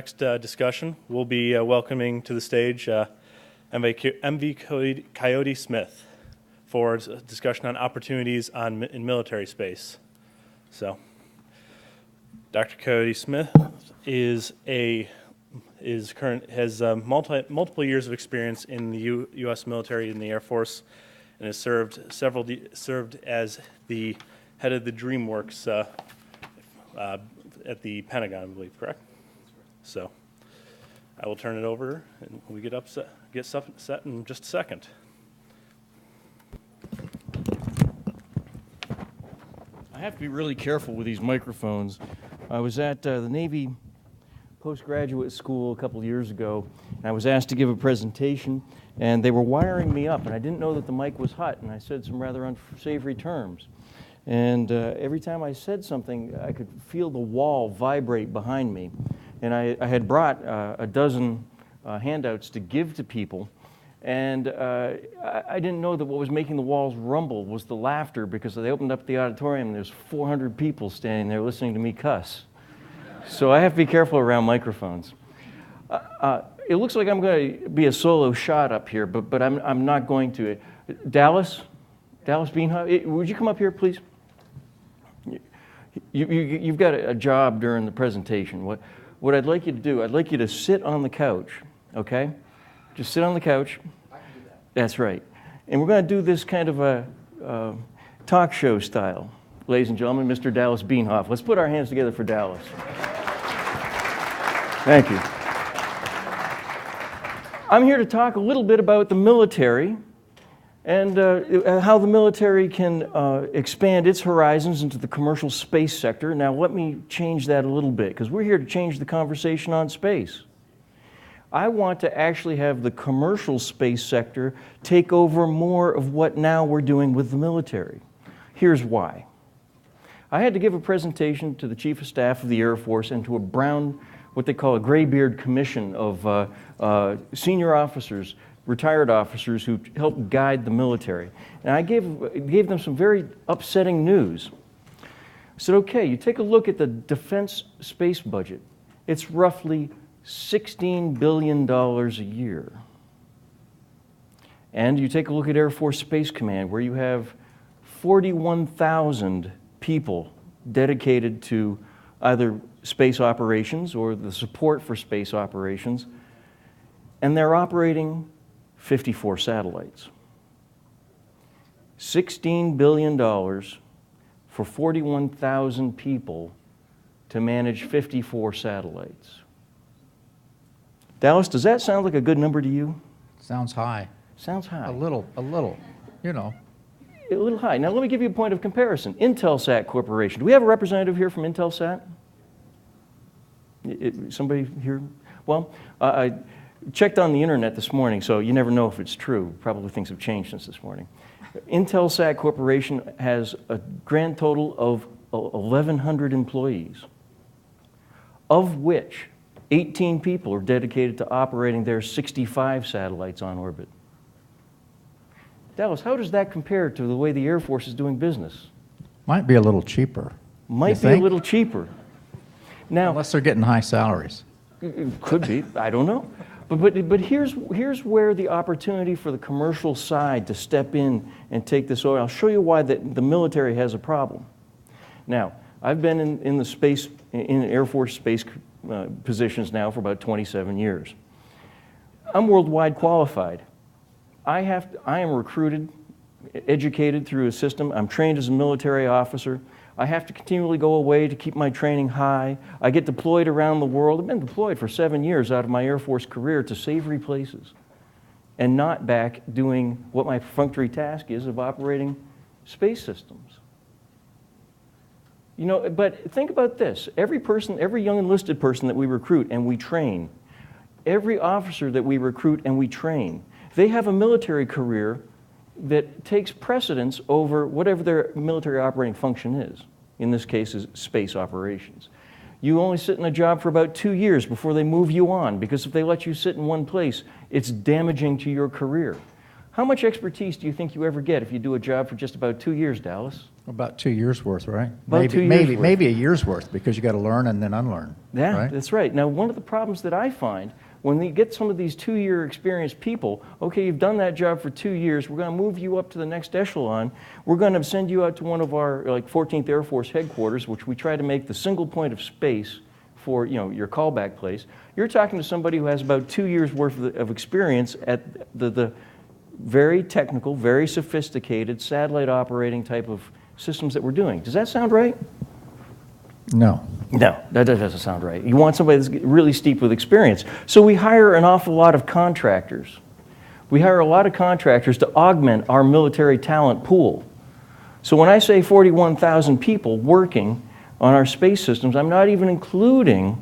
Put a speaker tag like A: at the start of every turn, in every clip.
A: Next discussion, we'll be welcoming to the stage MV Coyote Smith for a discussion on opportunities in military space. So, Dr. Coyote Smith has multiple years of experience in the U.S. military and the Air Force, and has served as the head of the DreamWorks at the Pentagon, I believe, correct? So I will turn it over, and we get set in just a second.
B: I have to be really careful with these microphones. I was at the Navy postgraduate school a couple years ago, and I was asked to give a presentation, and they were wiring me up, and I didn't know that the mic was hot, and I said some rather unsavory terms. And every time I said something, I could feel the wall vibrate behind me. And I had brought a dozen handouts to give to people, and I didn't know that what was making the walls rumble was the laughter, because they opened up the auditorium and there's 400 people standing there listening to me cuss. So I have to be careful around microphones. It looks like I'm going to be a solo shot up here, but I'm not going to. Dallas Beanhoff, would you come up here, please? You've got a job during the presentation. What I'd like you to do, I'd like you to sit on the couch, okay? Just sit on the couch. I can do that. That's right. And we're going to do this kind of a talk show style. Ladies and gentlemen, Mr. Dallas Beanhoff. Let's put our hands together for Dallas. Thank you. I'm here to talk a little bit about the military and how the military can expand its horizons into the commercial space sector. Now, let me change that a little bit, because we're here to change the conversation on space. I want to actually have the commercial space sector take over more of what now we're doing with the military. Here's why. I had to give a presentation to the Chief of Staff of the Air Force and to a brown, what they call a graybeard commission of senior officers, retired officers who helped guide the military. And I gave them some very upsetting news. I said, okay, you take a look at the defense space budget. It's roughly $16 billion a year. And you take a look at Air Force Space Command, where you have 41,000 people dedicated to either space operations or the support for space operations, and they're operating 54 satellites. $16 billion for 41,000 people to manage 54 satellites. Dallas, does that sound like a good number to you?
C: Sounds high.
B: Sounds high.
C: A little, you know.
B: A little high. Now let me give you a point of comparison. Intelsat Corporation. Do we have a representative here from Intelsat? Somebody here? Well, I checked on the internet this morning, so you never know if it's true. Probably things have changed since this morning. Intelsat Corporation has a grand total of 1,100 employees, of which 18 people are dedicated to operating their 65 satellites on orbit. Dallas, how does that compare to the way the Air Force is doing business?
C: Might be a little cheaper.
B: Might be a little cheaper. Now,
C: unless they're getting high salaries.
B: It could be. I don't know. But here's where the opportunity for the commercial side to step in and take this over. I'll show you why the military has a problem. Now, I've been in the space, in Air Force space positions now for about 27 years. I'm worldwide qualified. I am recruited, educated through a system. I'm trained as a military officer. I have to continually go away to keep my training high. I get deployed around the world. I've been deployed for 7 years out of my Air Force career to savory places, and not back doing what my perfunctory task is of operating space systems. You know, but think about this. Every young enlisted person that we recruit and we train, every officer that we recruit and we train, they have a military career that takes precedence over whatever their military operating function is. In this case, is space operations. You only sit in a job for about 2 years before they move you on, because if they let you sit in one place, it's damaging to your career. How much expertise do you think you ever get if you do a job for just about 2 years, Dallas?
C: About 2 years worth, right?
B: About
C: maybe,
B: 2 years
C: maybe,
B: worth.
C: maybe a year's worth because you got to learn and then unlearn.
B: Yeah,
C: right?
B: that's right. Now, one of the problems that I find when you get some of these 2-year experienced people, okay, you've done that job for 2 years, we're going to move you up to the next echelon. We're going to send you out to one of our, like, 14th Air Force headquarters, which we try to make the single point of space for, you know, your callback place. You're talking to somebody who has about 2 years worth of experience at the very technical, very sophisticated satellite operating type of systems that we're doing. Does that sound right?
C: No.
B: No, that doesn't sound right. You want somebody that's really steeped with experience. So we hire an awful lot of contractors. We hire a lot of contractors to augment our military talent pool. So when I say 41,000 people working on our space systems, I'm not even including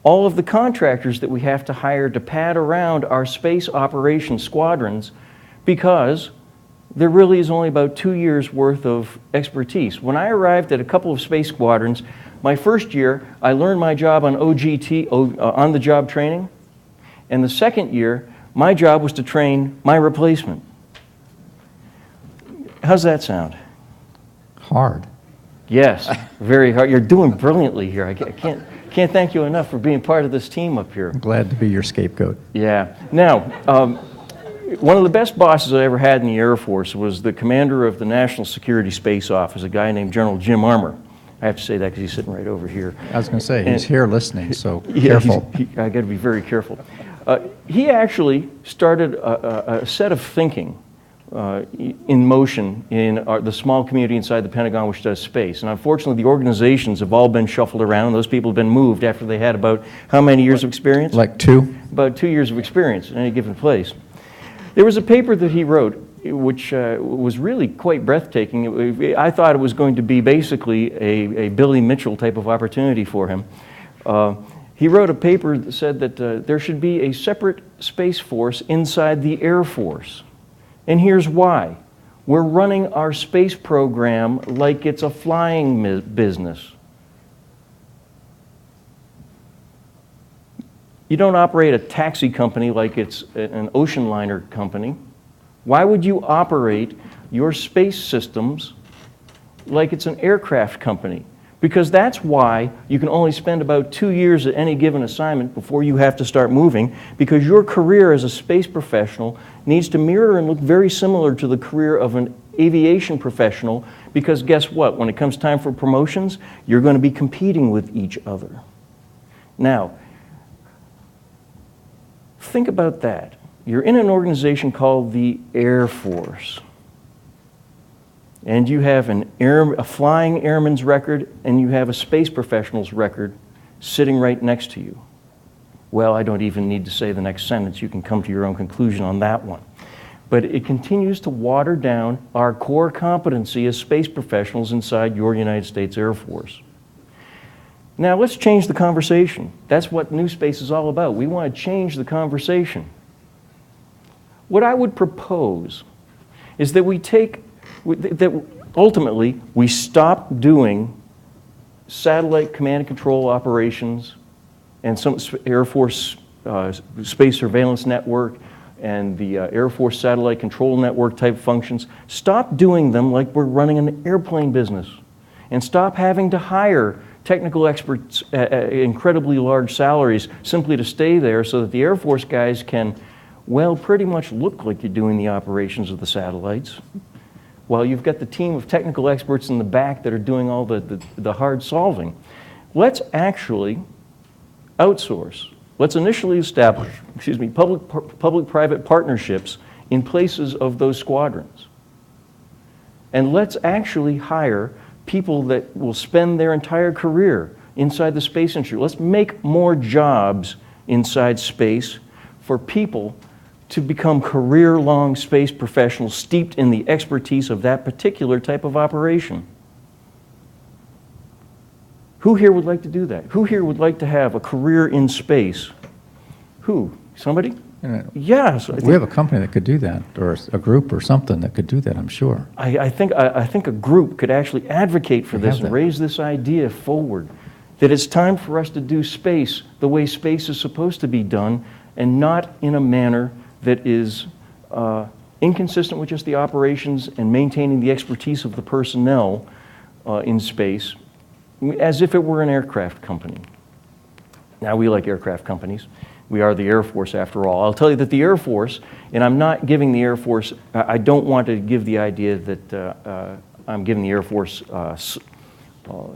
B: all of the contractors that we have to hire to pad around our space operations squadrons, because there really is only about 2 years worth of expertise. When I arrived at a couple of space squadrons, my first year, I learned my job on OGT, on-the-job training, and the second year, my job was to train my replacement. How's that sound?
C: Hard.
B: Yes, very hard. You're doing brilliantly here. I can't thank you enough for being part of this team up here.
C: I'm glad to be your scapegoat.
B: Yeah. Now, one of the best bosses I ever had in the Air Force was the commander of the National Security Space Office, a guy named General Jim Armour. I have to say that because he's sitting right over here.
C: I was going to say, he's here listening, so
B: Yeah,
C: careful.
B: I got to be very careful. He actually started a set of thinking in motion in the small community inside the Pentagon which does space. And unfortunately, the organizations have all been shuffled around. Those people have been moved after they had about how many years of experience?
C: Like 2?
B: About 2 years of experience in any given place. There was a paper that he wrote which was really quite breathtaking. I thought it was going to be basically a Billy Mitchell type of opportunity for him. He wrote a paper that said that there should be a separate space force inside the Air Force. And here's why. We're running our space program like it's a flying business. You don't operate a taxi company like it's an ocean liner company. Why would you operate your space systems like it's an aircraft company? Because that's why you can only spend about 2 years at any given assignment before you have to start moving, because your career as a space professional needs to mirror and look very similar to the career of an aviation professional, because guess what? When it comes time for promotions, you're going to be competing with each other. Now, think about that. You're in an organization called the Air Force, and you have a flying airman's record, and you have a space professional's record sitting right next to you. Well, I don't even need to say the next sentence. You can come to your own conclusion on that one. But it continues to water down our core competency as space professionals inside your United States Air Force. Now, let's change the conversation. That's what NewSpace is all about. We want to change the conversation. What I would propose is that that ultimately we stop doing satellite command and control operations and some Air Force space surveillance network and the Air Force satellite control network type functions. Stop doing them like we're running an airplane business, and stop having to hire technical experts at incredibly large salaries simply to stay there so that the Air Force guys can, well, pretty much look like you're doing the operations of the satellites, while you've got the team of technical experts in the back that are doing all the hard solving. Let's actually outsource. Let's initially establish, public-private partnerships in places of those squadrons. And let's actually hire people that will spend their entire career inside the space industry. Let's make more jobs inside space for people to become career-long space professionals steeped in the expertise of that particular type of operation. Who here would like to do that? Who here would like to have a career in space? Who? Somebody? Yes.
C: We have a company that could do that, or a group or something that could do that, I'm sure.
B: I think a group could actually advocate for this and raise this idea forward, that it's time for us to do space the way space is supposed to be done, and not in a manner that is inconsistent with just the operations and maintaining the expertise of the personnel in space, as if it were an aircraft company. Now, we like aircraft companies. We are the Air Force, after all. I'll tell you that the Air Force, and I'm not giving the Air Force, I don't want to give the idea that I'm giving the Air Force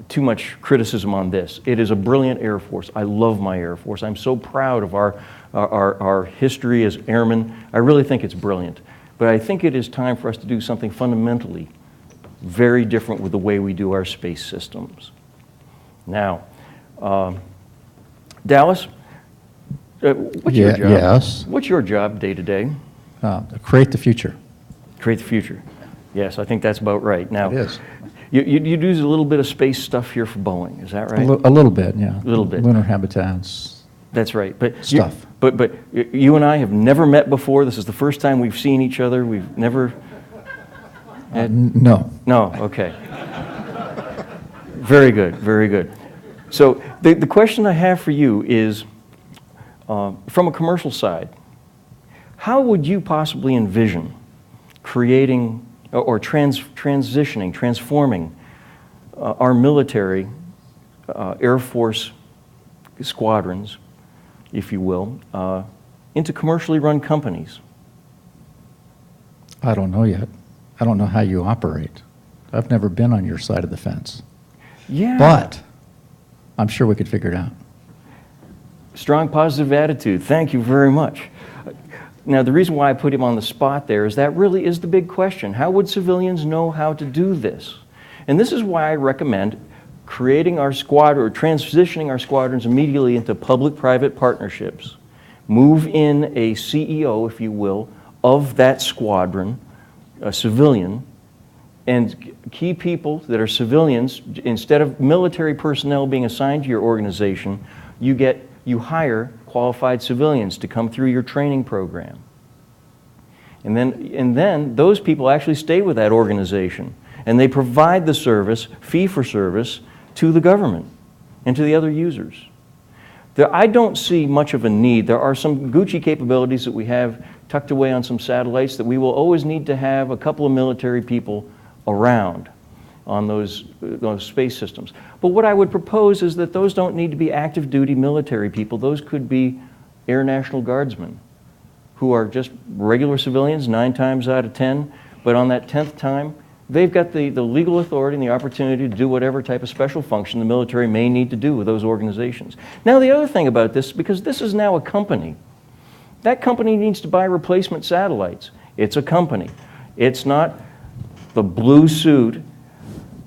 B: too much criticism on this. It is a brilliant Air Force. I love my Air Force. I'm so proud of our history as airmen. I really think it's brilliant. But I think it is time for us to do something fundamentally very different with the way we do our space systems. Now, Dallas, what's your job?
C: Yes.
B: What's your job day to day?
C: Create the future.
B: Create the future. Yes, I think that's about right. Now,
C: It is.
B: You do a little bit of space stuff here for Boeing, is that right?
C: A little bit, yeah.
B: A little bit.
C: Lunar habitats.
B: That's right. But
C: Stuff.
B: But you and I have never met before. This is the first time we've seen each other. We've never.
C: No.
B: No. Okay. Very good. Very good. So the question I have for you is, from a commercial side, how would you possibly envision creating or transforming our military Air Force squadrons, if you will, into commercially run companies?
C: I don't know yet. I don't know how you operate. I've never been on your side of the fence.
B: Yeah.
C: But I'm sure we could figure it out.
B: Strong positive attitude. Thank you very much. Now, the reason why I put him on the spot there is that really is the big question. How would civilians know how to do this? And this is why I recommend creating our squad or transitioning our squadrons immediately into public-private partnerships. Move in a CEO, if you will, of that squadron, a civilian, and key people that are civilians, instead of military personnel being assigned to your organization, you hire qualified civilians to come through your training program. And then those people actually stay with that organization, and they provide the service, fee for service, to the government and to the other users. I don't see much of a need. There are some Gucci capabilities that we have tucked away on some satellites that we will always need to have a couple of military people around on those space systems. But what I would propose is that those don't need to be active duty military people. Those could be Air National Guardsmen who are just regular civilians 9 times out of 10, but on that 10th time, they've got the legal authority and the opportunity to do whatever type of special function the military may need to do with those organizations. Now, the other thing about this, because this is now a company, that company needs to buy replacement satellites. It's a company. It's not the blue suit,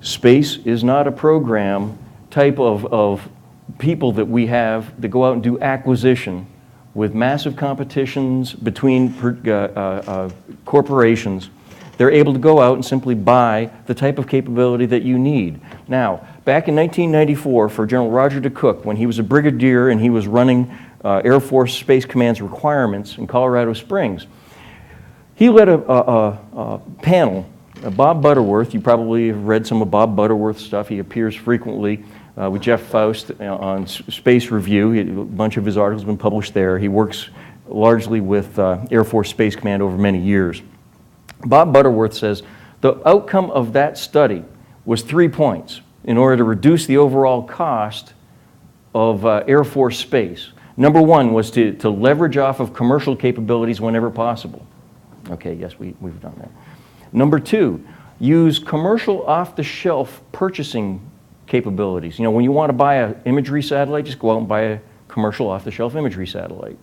B: space is not a program type of people that we have that go out and do acquisition with massive competitions between corporations. They're able to go out and simply buy the type of capability that you need. Now, back in 1994, for General Roger de Cook, when he was a brigadier and he was running Air Force Space Command's requirements in Colorado Springs, he led a panel. Bob Butterworth, you probably have read some of Bob Butterworth's stuff. He appears frequently with Jeff Faust on Space Review. A bunch of his articles have been published there. He works largely with Air Force Space Command over many years. Bob Butterworth says the outcome of that study was 3 points in order to reduce the overall cost of Air Force space. Number 1 was to leverage off of commercial capabilities whenever possible. Okay, yes, we've done that. Number 2, use commercial off-the-shelf purchasing capabilities. You know, when you want to buy an imagery satellite, just go out and buy a commercial off-the-shelf imagery satellite.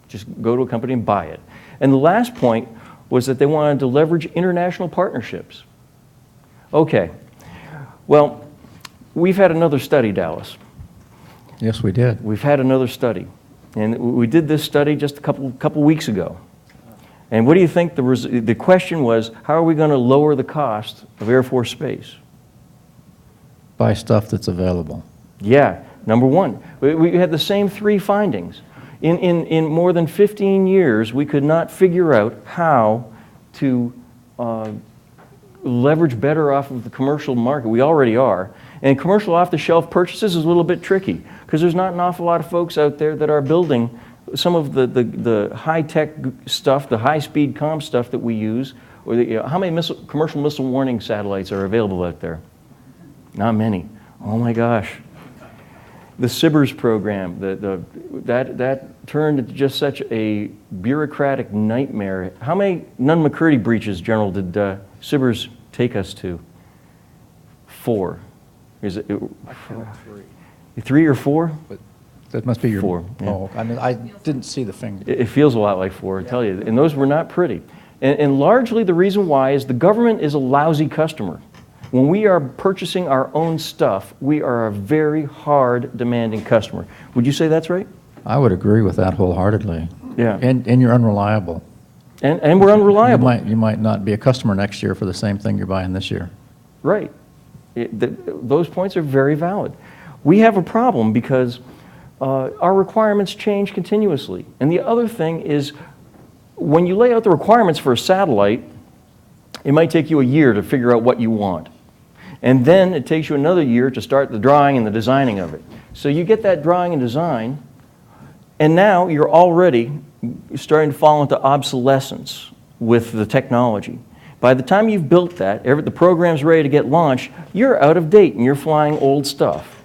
B: Just go to a company and buy it. And the last point was that they wanted to leverage international partnerships. Okay, well, we've had another study, Dallas.
C: Yes, we did.
B: We've had another study. And we did this study just a couple weeks ago. And what do you think the question was, how are we going to lower the cost of Air Force space?
C: Buy stuff that's available.
B: Yeah, number 1. We had the same 3 findings. In more than 15 years, we could not figure out how to leverage better off of the commercial market. We already are. And commercial off-the-shelf purchases is a little bit tricky because there's not an awful lot of folks out there that are building some of the high-tech stuff, the high-speed comm stuff that we use, or how many commercial missile warning satellites are available out there? Not many. Oh my gosh. The SBIRS program, that turned into just such a bureaucratic nightmare. How many Nunn-McCurdy breaches, General, did SBIRS take us to? 4. Is it? Three or 4?
C: But that must be your...
B: 4. Yeah.
C: Oh, I mean, I didn't see the finger.
B: It feels a lot like 4, I tell you. And those were not pretty. And largely the reason why is the government is a lousy customer. When we are purchasing our own stuff, we are a very hard, demanding customer. Would you say that's right?
C: I would agree with that wholeheartedly.
B: Yeah.
C: And you're unreliable.
B: And we're unreliable.
C: You might not be a customer next year for the same thing you're buying this year.
B: Right. Those points are very valid. We have a problem because our requirements change continuously. And the other thing is, when you lay out the requirements for a satellite, it might take you a year to figure out what you want. And then it takes you another year to start the drawing and the designing of it. So you get that drawing and design, and now you're already starting to fall into obsolescence with the technology. By the time you've built that, the program's ready to get launched, you're out of date and you're flying old stuff.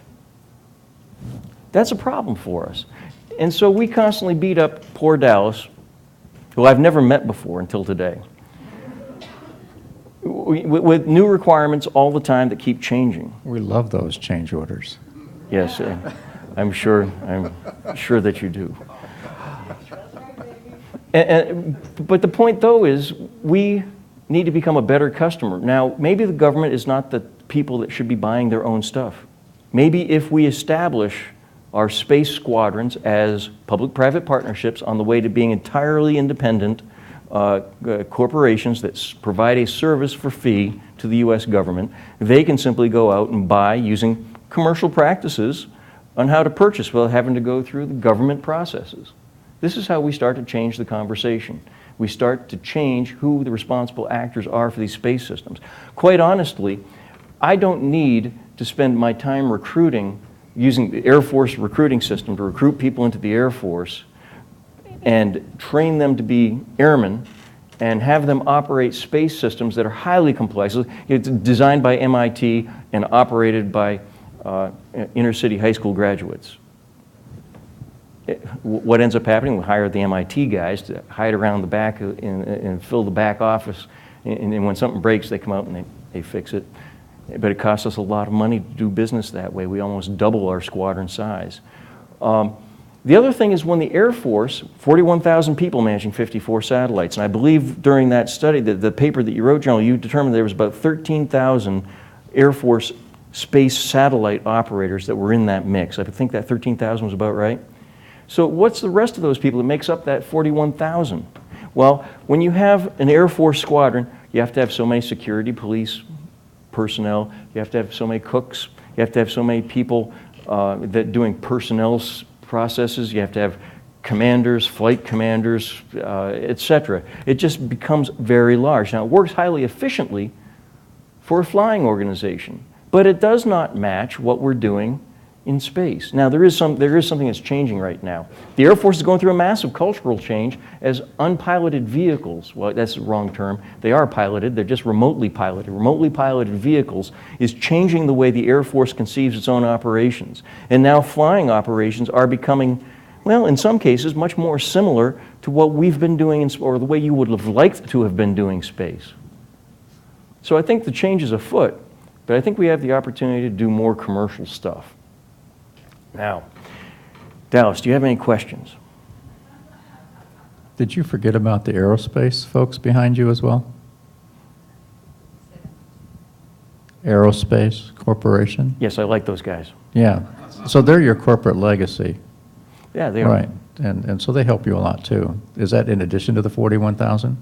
B: That's a problem for us. And so we constantly beat up poor Dallas, who I've never met before until today, with new requirements all the time that keep changing.
C: We love those change orders.
B: Yes, I'm sure that you do. But the point, though, is we need to become a better customer. Now, maybe the government is not the people that should be buying their own stuff. Maybe if we establish our space squadrons as public-private partnerships on the way to being entirely independent corporations that provide a service for fee to the U.S. government, they can simply go out and buy using commercial practices on how to purchase without having to go through the government processes. This is how we start to change the conversation. We start to change who the responsible actors are for these space systems. Quite honestly, I don't need to spend my time recruiting, using the Air Force recruiting system to recruit people into the Air Force and train them to be airmen and have them operate space systems that are highly complex. It's designed by MIT and operated by inner-city high school graduates. What ends up happening, we hire the MIT guys to hide around the back and fill the back office, and when something breaks, they come out and they fix it. But it costs us a lot of money to do business that way. We almost double our squadron size. The other thing is when the Air Force, 41,000 people managing 54 satellites, and I believe during that study, the paper that you wrote, General, you determined there was about 13,000 Air Force space satellite operators that were in that mix. I think that 13,000 was about right. So what's the rest of those people that makes up that 41,000? Well, when you have an Air Force squadron, you have to have so many security, police personnel, you have to have so many cooks, you have to have so many people that doing personnel processes, you have to have commanders, flight commanders, etc. It just becomes very large. Now, it works highly efficiently for a flying organization, but it does not match what we're doing in space. Now, there is something that's changing right now. The Air Force is going through a massive cultural change as unpiloted vehicles, well, that's the wrong term, they are piloted, they're just remotely piloted. Remotely piloted vehicles is changing the way the Air Force conceives its own operations. And now flying operations are becoming, well, in some cases, much more similar to what we've been doing, or the way you would have liked to have been doing space. So I think the change is afoot, but I think we have the opportunity to do more commercial stuff. Now, Dallas, do you have any questions?
C: Did you forget about the aerospace folks behind you as well? Aerospace Corporation?
B: Yes, I like those guys.
C: Yeah. So they're your corporate legacy.
B: Yeah, they are.
C: Right. And so they help you a lot too. Is that in addition to the 41,000?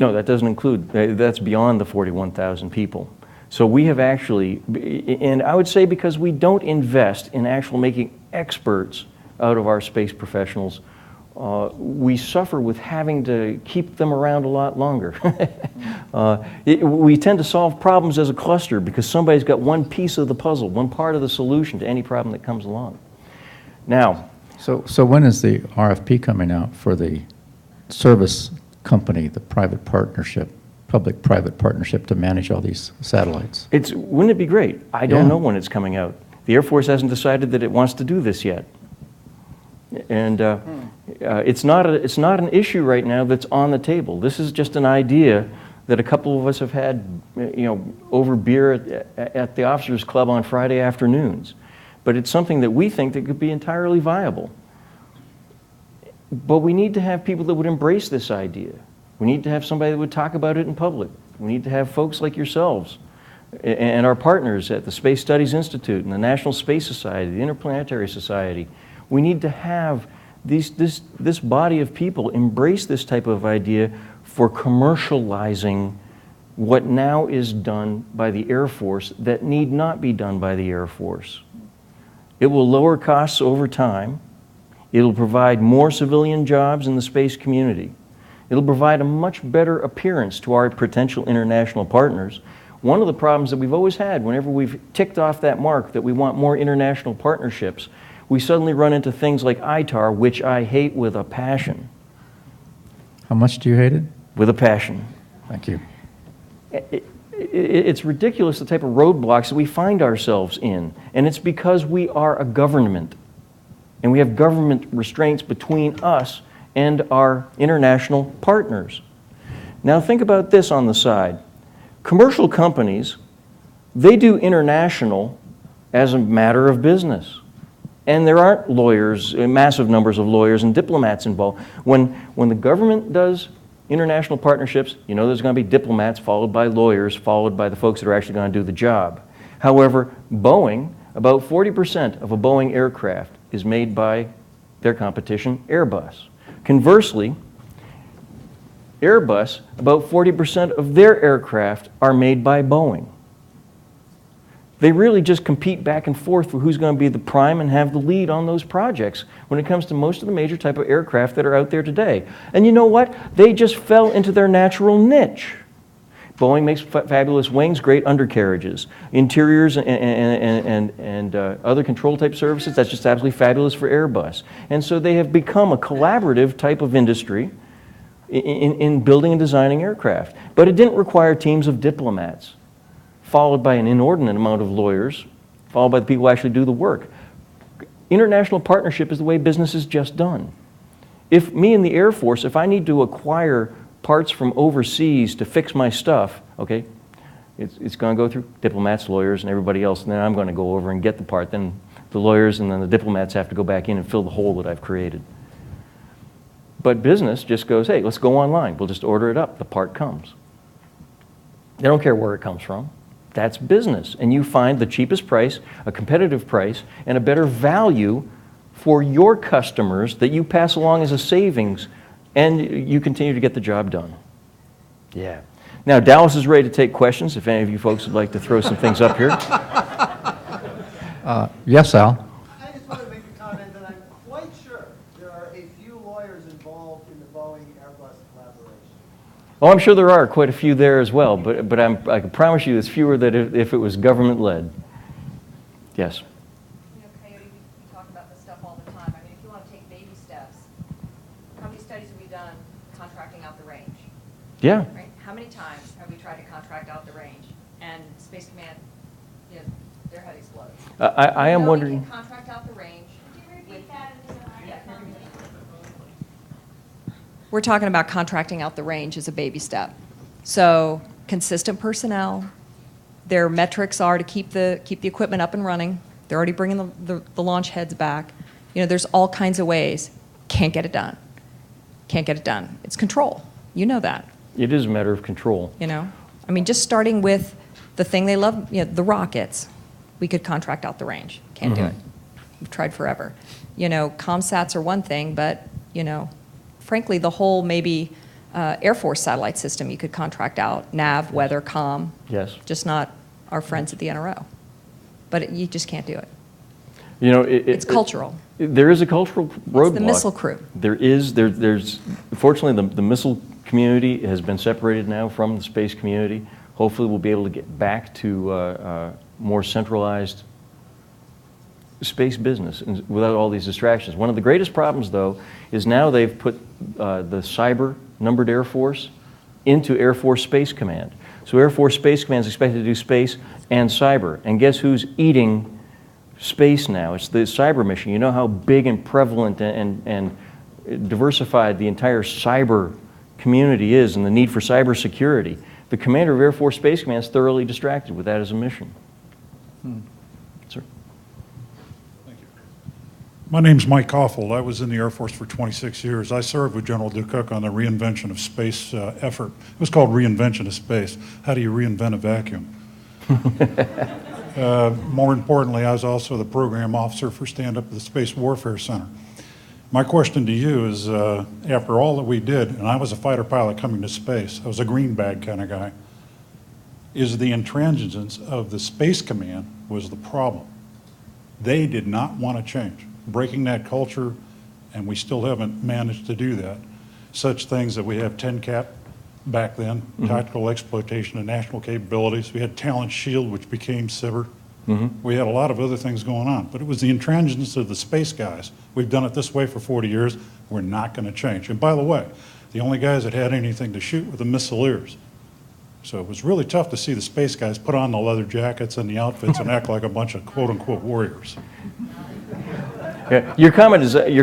B: No, that doesn't include, that's beyond the 41,000 people. So we have actually, and I would say because we don't invest in actual making experts out of our space professionals, we suffer with having to keep them around a lot longer. We tend to solve problems as a cluster because somebody's got one piece of the puzzle, one part of the solution to any problem that comes along. Now,
C: So when is the RFP coming out for the service company, the private partnership, public-private partnership to manage all these satellites?
B: Wouldn't it be great? I don't
C: Yeah.
B: know when it's coming out. The Air Force hasn't decided that it wants to do this yet. And it's not an issue right now that's on the table. This is just an idea that a couple of us have had, over beer at the officers' club on Friday afternoons. But it's something that we think that could be entirely viable. But we need to have people that would embrace this idea. We need to have somebody that would talk about it in public. We need to have folks like yourselves and our partners at the Space Studies Institute and the National Space Society, the Interplanetary Society. We need to have this body of people embrace this type of idea for commercializing what now is done by the Air Force that need not be done by the Air Force. It will lower costs over time. It'll provide more civilian jobs in the space community. It'll provide a much better appearance to our potential international partners. One of the problems that we've always had whenever we've ticked off that mark that we want more international partnerships, we suddenly run into things like ITAR, which I hate with a passion.
C: How much do you hate it?
B: With a passion.
C: Thank you.
B: It's ridiculous the type of roadblocks that we find ourselves in, and it's because we are a government, and we have government restraints between us and our international partners. Now think about this on the side. Commercial companies, they do international as a matter of business. And there aren't lawyers, massive numbers of lawyers and diplomats involved. When the government does international partnerships, there's going to be diplomats followed by lawyers, followed by the folks that are actually going to do the job. However, Boeing, about 40% of a Boeing aircraft is made by their competition, Airbus. Conversely, Airbus, about 40% of their aircraft are made by Boeing. They really just compete back and forth for who's going to be the prime and have the lead on those projects when it comes to most of the major type of aircraft that are out there today. And you know what? They just fell into their natural niche. Boeing makes fabulous wings, great undercarriages, interiors and other control type services. That's just absolutely fabulous for Airbus. And so they have become a collaborative type of industry in building and designing aircraft. But it didn't require teams of diplomats, followed by an inordinate amount of lawyers, followed by the people who actually do the work. International partnership is the way business is just done. If me and the Air Force, if I need to acquire parts from overseas to fix my stuff, okay, it's going to go through diplomats, lawyers, and everybody else, and then I'm going to go over and get the part. Then the lawyers and then the diplomats have to go back in and fill the hole that I've created. But business just goes, hey, let's go online. We'll just order it up. The part comes. They don't care where it comes from. That's business. And you find the cheapest price, a competitive price, and a better value for your customers that you pass along as a savings, and you continue to get the job done. Yeah. Now, Dallas is ready to take questions, if any of you folks would like to throw some things up here.
C: Yes, Al?
D: I just want to make a comment that I'm quite sure there are a few lawyers involved in the Boeing-Airbus collaboration.
B: Oh, I'm sure there are quite a few there as well, but I can promise you there's fewer than if it was government-led. Yes?
E: Coyote, we talk about this stuff all the time. I mean, if you want to take baby steps, how many studies have we done contracting out the range?
B: Yeah.
E: Right? How many times have we tried to contract out the range? And Space Command, their head explodes.
B: I am
E: We
B: wondering.
E: can contract out the range. We're talking about contracting out the range as a baby step. So consistent personnel, their metrics are to keep the equipment up and running. They're already bringing the launch heads back. There's all kinds of ways. Can't get it done. Can't get it done. It's control. You know that.
B: It is a matter of control.
E: I mean, just starting with the thing they love, the rockets. We could contract out the range. Can't do it. We've tried forever. ComSats are one thing, but, frankly, the whole maybe Air Force satellite system you could contract out, nav, weather, comm.
B: Yes.
E: Just not our friends at the NRO. But you just can't do it.
B: It's
E: cultural.
B: There is a cultural roadblock.
E: It's the missile crew.
B: There's fortunately the missile community has been separated now from the space community. Hopefully we'll be able to get back to more centralized space business without all these distractions. One of the greatest problems, though, is now they've put the cyber numbered Air Force into Air Force Space Command. So Air Force Space Command is expected to do space and cyber. And guess who's eating space now? It's the cyber mission. You know how big and prevalent and diversified the entire cyber community is and the need for cybersecurity. The commander of Air Force Space Command is thoroughly distracted with that as a mission. Sir.
F: My name's Mike Koffel. I was in the Air Force for 26 years. I served with General Dukuk on the reinvention of space effort. It was called Reinvention of Space. How do you reinvent a vacuum? More importantly, I was also the program officer for Stand Up at the Space Warfare Center. My question to you is, after all that we did, and I was a fighter pilot coming to space, I was a green bag kind of guy, is the intransigence of the Space Command was the problem. They did not want to change. Breaking that culture, and we still haven't managed to do that. Such things that we have 10-cap back then, tactical exploitation of national capabilities. We had Talent Shield, which became SIBR. We had a lot of other things going on, but it was the intransigence of the space guys. We've done it this way for 40 years. We're not going to change. And by the way, the only guys that had anything to shoot were the missileers. So it was really tough to see the space guys put on the leather jackets and the outfits and act like a bunch of quote-unquote warriors.
B: Yeah, your comment is very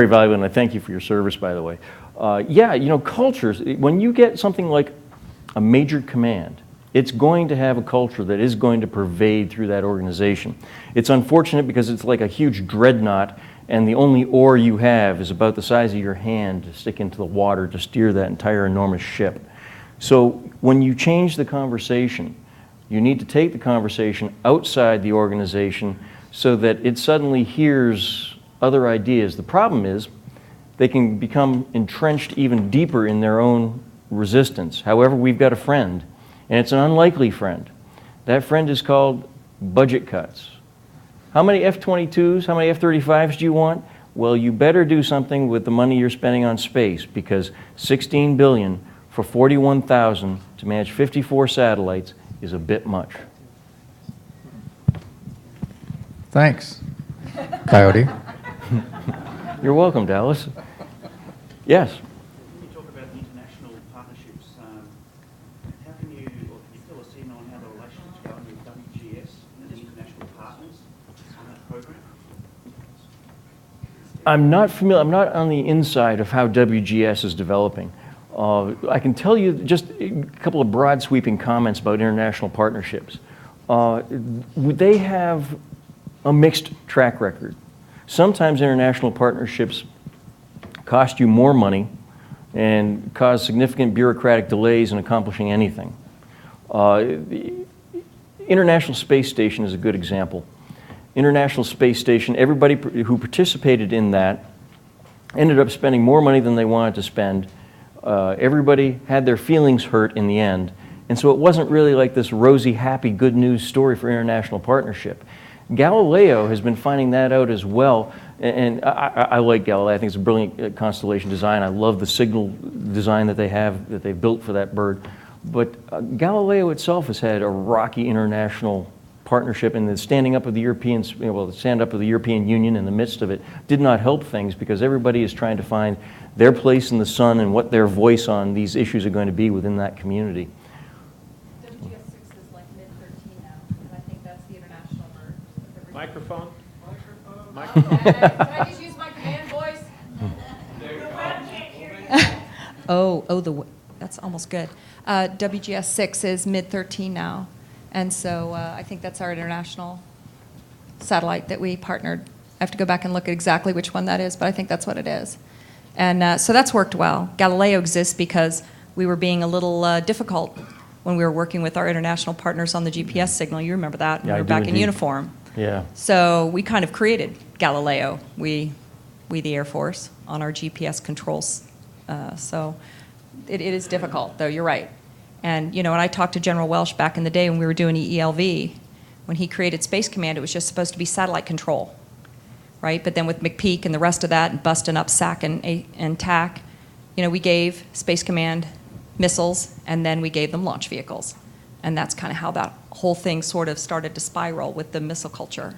B: valuable, and I thank you for your service, by the way. Yeah, you know, cultures, when you get something like a major command, it's going to have a culture that is going to pervade through that organization. It's unfortunate because it's like a huge dreadnought, and the only oar you have is about the size of your hand to stick into the water to steer that entire enormous ship. So when you change the conversation, you need to take the conversation outside the organization so that it suddenly hears other ideas. The problem is they can become entrenched even deeper in their own resistance. However, we've got a friend, and it's an unlikely friend. That friend is called budget cuts. How many F-22s, how many F-35s do you want? Well, you better do something with the money you're spending on space, because $16 billion for 41,000 to manage 54 satellites is a bit much.
C: Thanks, Coyote.
B: You're welcome, Dallas. Yes?
G: When you talk about the international partnerships, how can you fill us in on how the relations are going with WGS and the international partners on that program?
B: I'm not familiar, I'm not on the inside of how WGS is developing. I can tell you just a couple of broad sweeping comments about international partnerships. They have a mixed track record. Sometimes international partnerships cost you more money and cause significant bureaucratic delays in accomplishing anything. The International Space Station is a good example. International Space Station, everybody who participated in that ended up spending more money than they wanted to spend. Everybody had their feelings hurt in the end, and so it wasn't really like this rosy, happy, good news story for international partnership. Galileo has been finding that out as well, and I like Galileo. I think it's a brilliant constellation design. I love the signal design that they have, that they've built for that bird. But Galileo itself has had a rocky international partnership, and the standing up of the Europeans, well, the stand up of the European Union in the midst of it did not help things, because everybody is trying to find their place in the sun and what their voice on these issues are going to be within that community.
E: WGS 6 is like mid-13 now, and I think that's the international bird.
A: Microphone?
E: Can I just use my command voice? That's almost good. WGS 6 is mid-13 now, and so I think that's our international satellite that we partnered. I have to go back and look at exactly which one that is, but I think that's what it is. And so that's worked well. Galileo exists because we were being a little difficult when we were working with our international partners on the GPS signal. You remember that?
B: Yeah,
E: we were back in uniform.
B: Yeah.
E: So we kind of created Galileo, we the Air Force, on our GPS controls. So it is difficult, though, you're right. And, you know, and I talked to General Welsh back in the day when we were doing EELV. When he created Space Command, it was just supposed to be satellite control, right? But then with McPeak and the rest of that, and busting up SAC and TAC, you know, we gave Space Command missiles, and then we gave them launch vehicles. And that's kind of how that whole thing sort of started to spiral with the missile culture.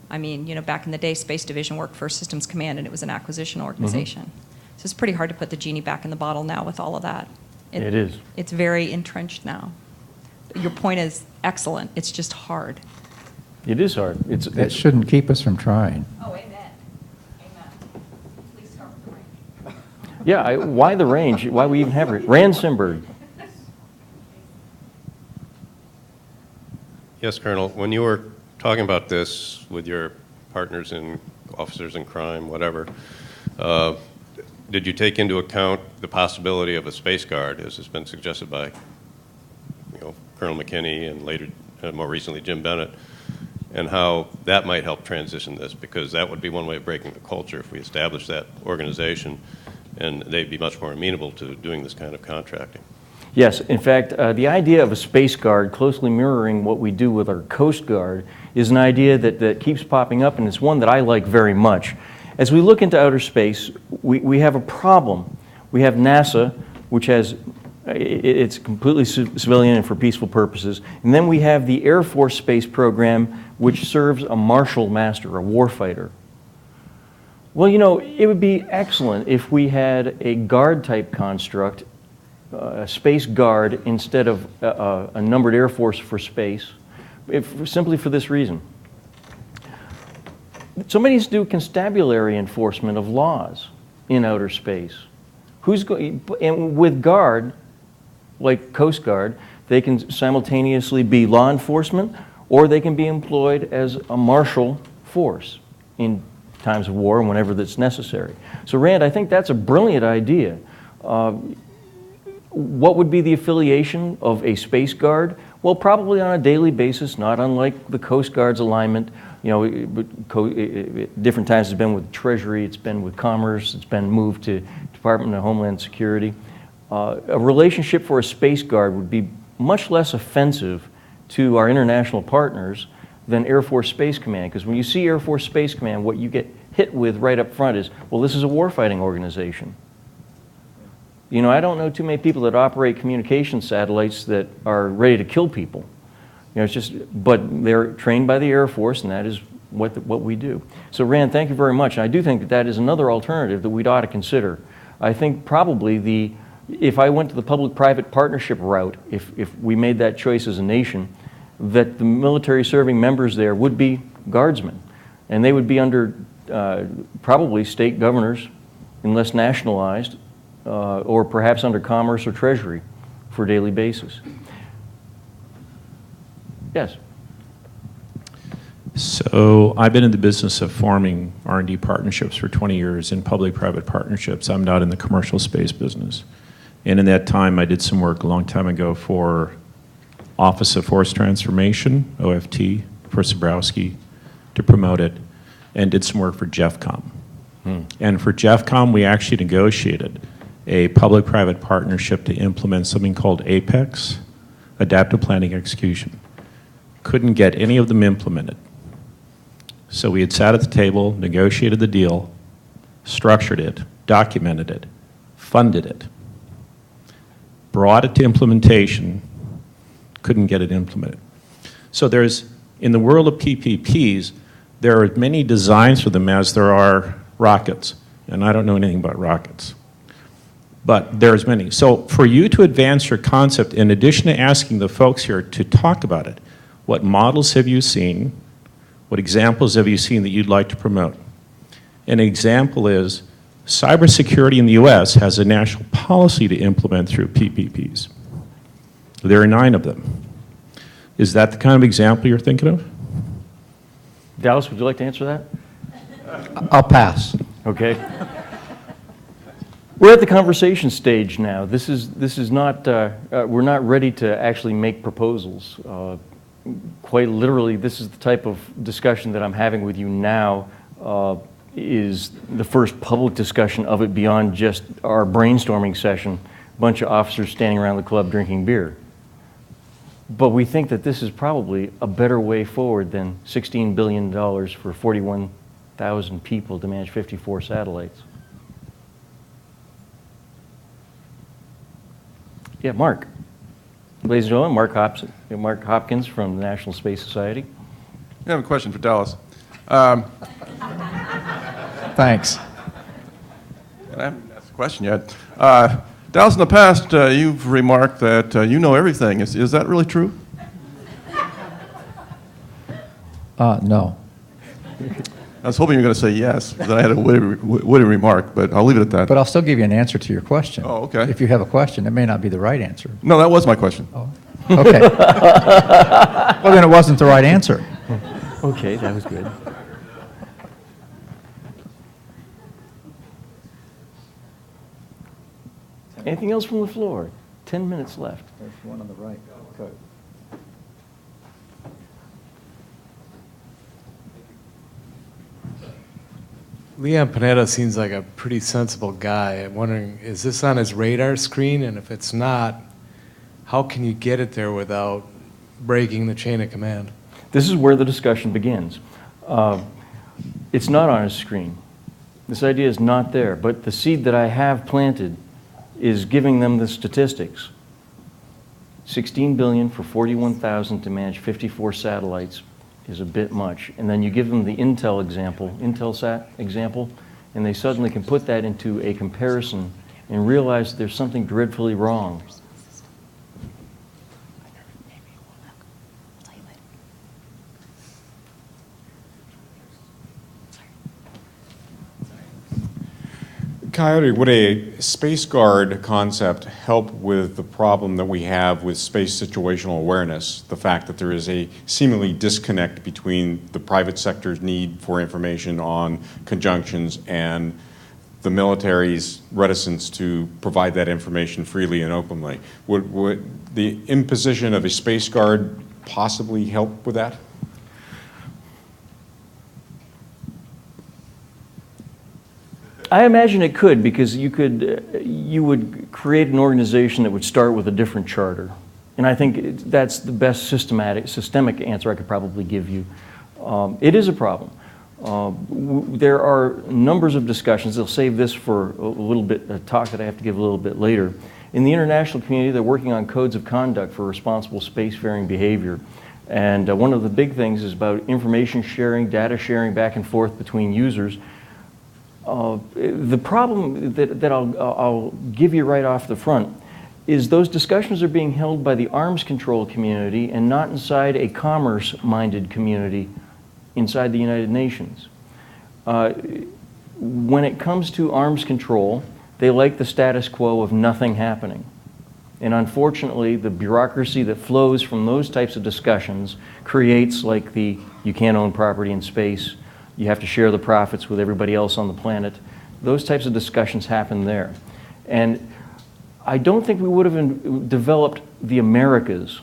E: I mean, you know, back in the day, Space Division worked for Systems Command, and it was an acquisition organization. So it's pretty hard to put the genie back in the bottle now with all of that.
B: It is.
E: It's very entrenched now. Your point is excellent. It's just hard.
B: It is hard.
C: That shouldn't keep us from trying.
E: Oh, amen. Amen. Please start with the range.
B: Yeah, why the range? Why we even have it? Rand Simberg.
H: Yes, Colonel. When you were talking about this with your partners in officers in crime, whatever, did you take into account the possibility of a space guard, as has been suggested by, you know, Colonel McKinney and later, more recently, Jim Bennett, and how that might help transition this? Because that would be one way of breaking the culture if we establish that organization, and they'd be much more amenable to doing this kind of contracting.
B: Yes, in fact, the idea of a space guard closely mirroring what we do with our Coast Guard is an idea that keeps popping up, and it's one that I like very much. As we look into outer space, we have a problem. We have NASA, which has, it's completely civilian and for peaceful purposes, and then we have the Air Force Space Program, which serves a martial master, a warfighter. Well, you know, it would be excellent if we had a guard-type construct, a space guard instead of a numbered Air Force for space, simply for this reason. Somebody needs to do constabulary enforcement of laws in outer space. And with guard, like Coast Guard, they can simultaneously be law enforcement, or they can be employed as a martial force in times of war and whenever that's necessary. So Rand, I think that's a brilliant idea. What would be the affiliation of a space guard? Well, probably on a daily basis, not unlike the Coast Guard's alignment. You know, different times it's been with Treasury, it's been with Commerce, it's been moved to Department of Homeland Security. A relationship for a space guard would be much less offensive to our international partners than Air Force Space Command, because when you see Air Force Space Command, what you get hit with right up front is, well, this is a warfighting organization. You know, I don't know too many people that operate communication satellites that are ready to kill people. You know, it's just, but they're trained by the Air Force, and that is what we do. So Rand, thank you very much. And I do think that that is another alternative that we'd ought to consider. I think probably if I went to the public-private partnership route, if we made that choice as a nation, that the military serving members there would be guardsmen. And they would be under probably state governors, unless nationalized, or perhaps under Commerce or Treasury for a daily basis. Yes.
I: So I've been in the business of forming R&D partnerships for 20 years in public-private partnerships. I'm not in the commercial space business. And in that time, I did some work a long time ago for Office of Force Transformation, OFT, for Zabrowski, to promote it, and did some work for JEFCOM. And for JEFCOM, we actually negotiated a public-private partnership to implement something called APEX, Adaptive Planning Execution. Couldn't get any of them implemented. So we had sat at the table, negotiated the deal, structured it, documented it, funded it, brought it to implementation, couldn't get it implemented. So in the world of PPPs, there are as many designs for them as there are rockets. And I don't know anything about rockets. But there's many. So for you to advance your concept, in addition to asking the folks here to talk about it, what models have you seen? What examples have you seen that you'd like to promote? An example is cybersecurity in the US has a national policy to implement through PPPs. There are 9 of them. Is that the kind of example you're thinking of?
B: Dallas, would you like to answer that?
C: I'll pass.
B: Okay. We're at the conversation stage now. This is not, we're not ready to actually make proposals. Quite literally, this is the type of discussion that I'm having with you now, is the first public discussion of it beyond just our brainstorming session, a bunch of officers standing around the club drinking beer. But we think that this is probably a better way forward than $16 billion for 41,000 people to manage 54 satellites. Yeah, Mark. Ladies and gentlemen, Mark Hopkins from the National Space Society.
J: I have a question for Dallas.
C: Thanks.
J: I haven't asked a question yet. Dallas, in the past, you've remarked that you know everything. Is that really true?
C: No.
J: I was hoping you were going to say yes, that I had a witty remark, but I'll leave it at that.
C: But I'll still give you an answer to your question.
J: Oh, okay.
C: If you have a question, it may not be the right answer.
J: No, that was my question.
C: Oh, okay. Well, then it wasn't the right answer.
B: Okay, that was good. Anything else from the floor? 10 minutes left.
C: There's one on the right. Good.
K: Leon Panetta seems like a pretty sensible guy. I'm wondering, is this on his radar screen? And if it's not, how can you get it there without breaking the chain of command?
B: This is where the discussion begins. It's not on his screen. This idea is not there, but the seed that I have planted is giving them the statistics. 16 billion for 41,000 to manage 54 satellites is a bit much. And then you give them the Intelsat example, and they suddenly can put that into a comparison and realize there's something dreadfully wrong.
L: Coyote, would a space guard concept help with the problem that we have with space situational awareness, the fact that there is a seemingly disconnect between the private sector's need for information on conjunctions and the military's reticence to provide that information freely and openly? Would the imposition of a space guard possibly help with that?
B: I imagine it could, because you would create an organization that would start with a different charter. And I think that's the best systemic answer I could probably give you. It is a problem. There are numbers of discussions. I'll save this for a little bit, a talk that I have to give a little bit later. In the international community, they're working on codes of conduct for responsible spacefaring behavior. And one of the big things is about information sharing, data sharing back and forth between users. The problem that I'll give you right off the front is those discussions are being held by the arms control community and not inside a commerce-minded community inside the United Nations. When it comes to arms control, they like the status quo of nothing happening. And unfortunately, the bureaucracy that flows from those types of discussions creates like the you can't own property in space, you have to share the profits with everybody else on the planet. Those types of discussions happen there. And I don't think we would have developed the Americas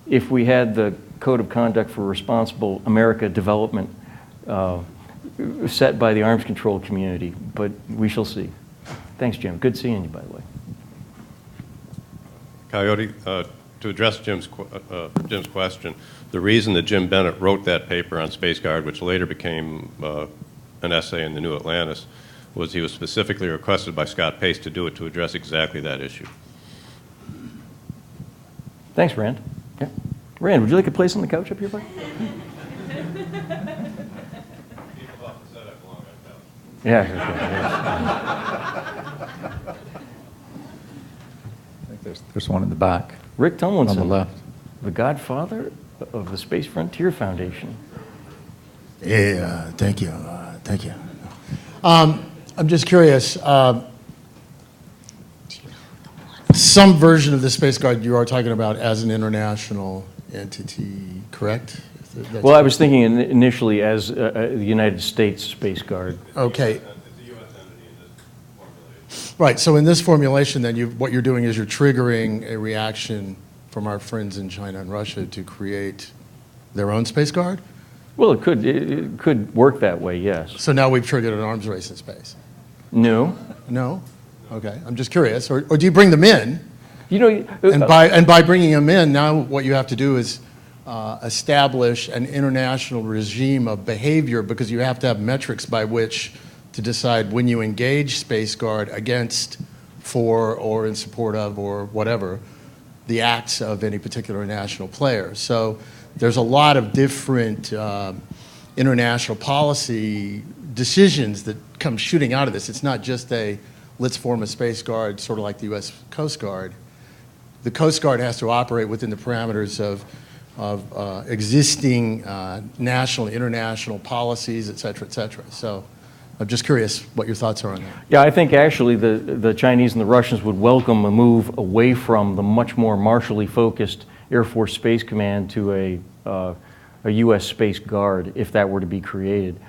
B: if we had the Code of Conduct for Responsible America Development set by the arms control community, but we shall see. Thanks, Jim. Good seeing you, by the way.
H: Coyote, to address Jim's question, the reason that Jim Bennett wrote that paper on Space Guard, which later became an essay in the New Atlantis, was he was specifically requested by Scott Pace to do it to address exactly that issue.
B: Thanks, Rand. Yeah. Rand, would you like a place on the couch up here, buddy? Yeah.
C: I think there's one in the back.
B: Rick Tomlinson.
C: On the left.
B: The godfather of the Space Frontier Foundation.
D: Yeah, thank you. Thank you. I'm just curious. Some version of the Space Guard you are talking about as an international entity, correct?
B: Well, I was thinking initially as the United States Space Guard.
D: Okay. Right, so in this formulation then, what you're doing is you're triggering a reaction from our friends in China and Russia to create their own Space Guard?
B: Well, it could work that way, yes.
D: So now we've triggered an arms race in space?
B: No.
D: No? Okay, I'm just curious. Or do you bring them in?
B: You know,
D: And by bringing them in, now what you have to do is establish an international regime of behavior, because you have to have metrics by which to decide when you engage Space Guard against, for, or in support of, or whatever, the acts of any particular national player. So there's a lot of different international policy decisions that come shooting out of this. It's not just a let's form a Space Guard, sort of like the U.S. Coast Guard. The Coast Guard has to operate within the parameters of existing national, international policies, et cetera, et cetera. So I'm just curious what your thoughts are on that.
B: Yeah, I think actually the Chinese and the Russians would welcome a move away from the much more martially focused Air Force Space Command to a U.S. Space Guard if that were to be created.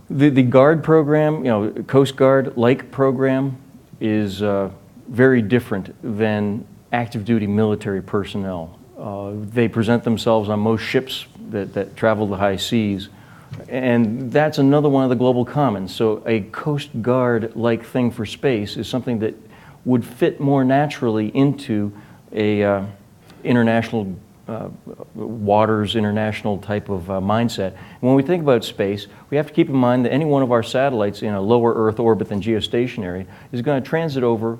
B: The Guard program, Coast Guard-like program is very different than active duty military personnel. They present themselves on most ships that travel the high seas, and that's another one of the global commons. So a Coast Guard-like thing for space is something that would fit more naturally into a international waters, international type of mindset. When we think about space, we have to keep in mind that any one of our satellites in a lower Earth orbit than geostationary is going to transit over,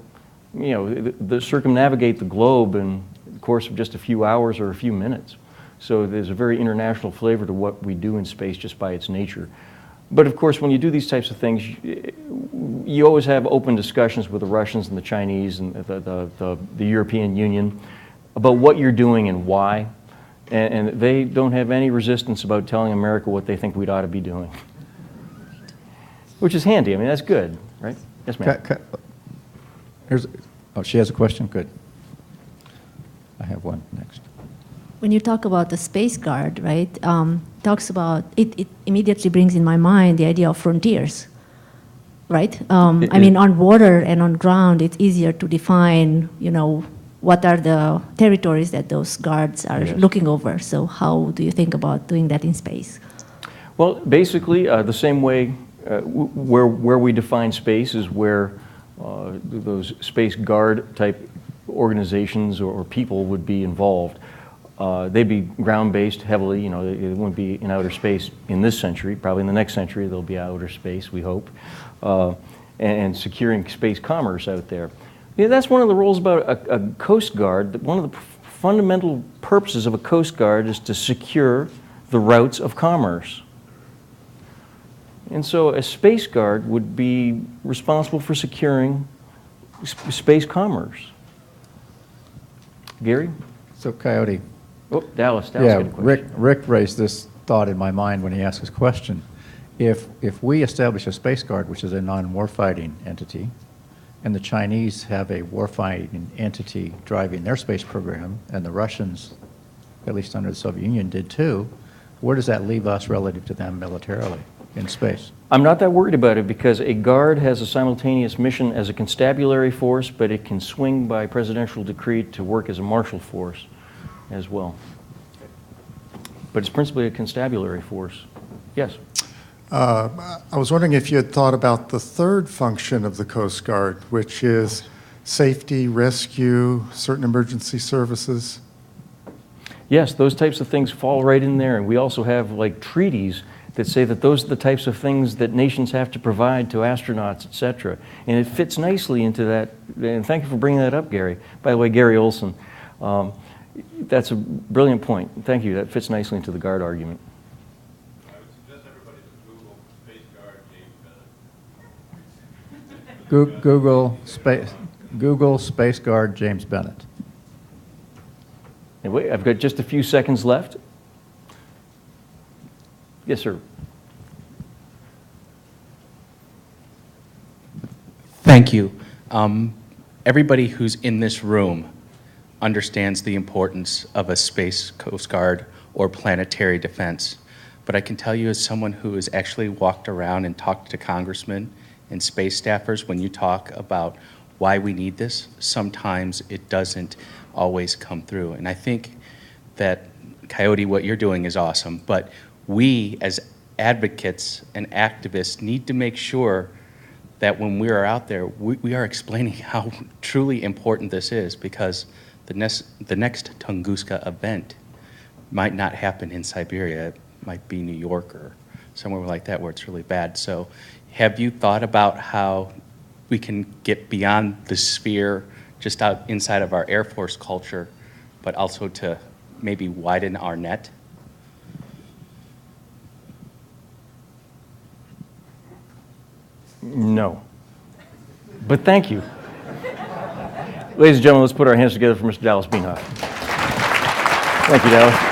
B: circumnavigate the globe in the course of just a few hours or a few minutes. So there's a very international flavor to what we do in space just by its nature. But of course, when you do these types of things, you always have open discussions with the Russians and the Chinese and the European Union about what you're doing and why. And they don't have any resistance about telling America what they think we'd ought to be doing. Which is handy. I mean, that's good, right? Yes, ma'am.
C: Oh, she has a question? Good. I have one next.
M: When you talk about the Space Guard, right, talks about, it immediately brings in my mind the idea of frontiers, right? I mean, on water and on ground, it's easier to define, what are the territories that those guards are looking over. So how do you think about doing that in space?
B: Well, basically, the same way where we define space is where those Space Guard type organizations or people would be involved. They'd be ground-based heavily, it wouldn't be in outer space in this century. Probably in the next century there'll be outer space, we hope, and securing space commerce out there. That's one of the roles about a Coast Guard. One of the fundamental purposes of a Coast Guard is to secure the routes of commerce. And so a Space Guard would be responsible for securing space commerce. Gary?
C: So, Coyote.
B: Oh, Dallas got a question.
C: Rick raised this thought in my mind when he asked his question. If we establish a Space Guard, which is a non-warfighting entity, and the Chinese have a warfighting entity driving their space program, and the Russians, at least under the Soviet Union, did too, where does that leave us relative to them militarily in space?
B: I'm not that worried about it because a Guard has a simultaneous mission as a constabulary force, but it can swing by presidential decree to work as a martial force as well. But it's principally a constabulary force. Yes?
N: I was wondering if you had thought about the third function of the Coast Guard, which is safety, rescue, certain emergency services.
B: Yes, those types of things fall right in there. And we also have treaties that say that those are the types of things that nations have to provide to astronauts, et cetera. And it fits nicely into that. And thank you for bringing that up, Gary. By the way, Gary Olson. That's a brilliant point. Thank you. That fits nicely into the Guard argument.
C: Google Space Guard James Bennett.
B: And wait, I've got just a few seconds left. Yes, sir.
O: Thank you. Everybody who's in this room understands the importance of a Space Coast Guard or planetary defense. But I can tell you as someone who has actually walked around and talked to congressmen and space staffers, when you talk about why we need this, sometimes it doesn't always come through. And I think that, Coyote, what you're doing is awesome, but we as advocates and activists need to make sure that when we are out there, we are explaining how truly important this is, because the next Tunguska event might not happen in Siberia. It might be New York or somewhere like that where it's really bad. So have you thought about how we can get beyond the sphere just out inside of our Air Force culture, but also to maybe widen our net?
B: No. But thank you. Ladies and gentlemen, let's put our hands together for Mr. Dallas Beanhoff. Thank you, Dallas.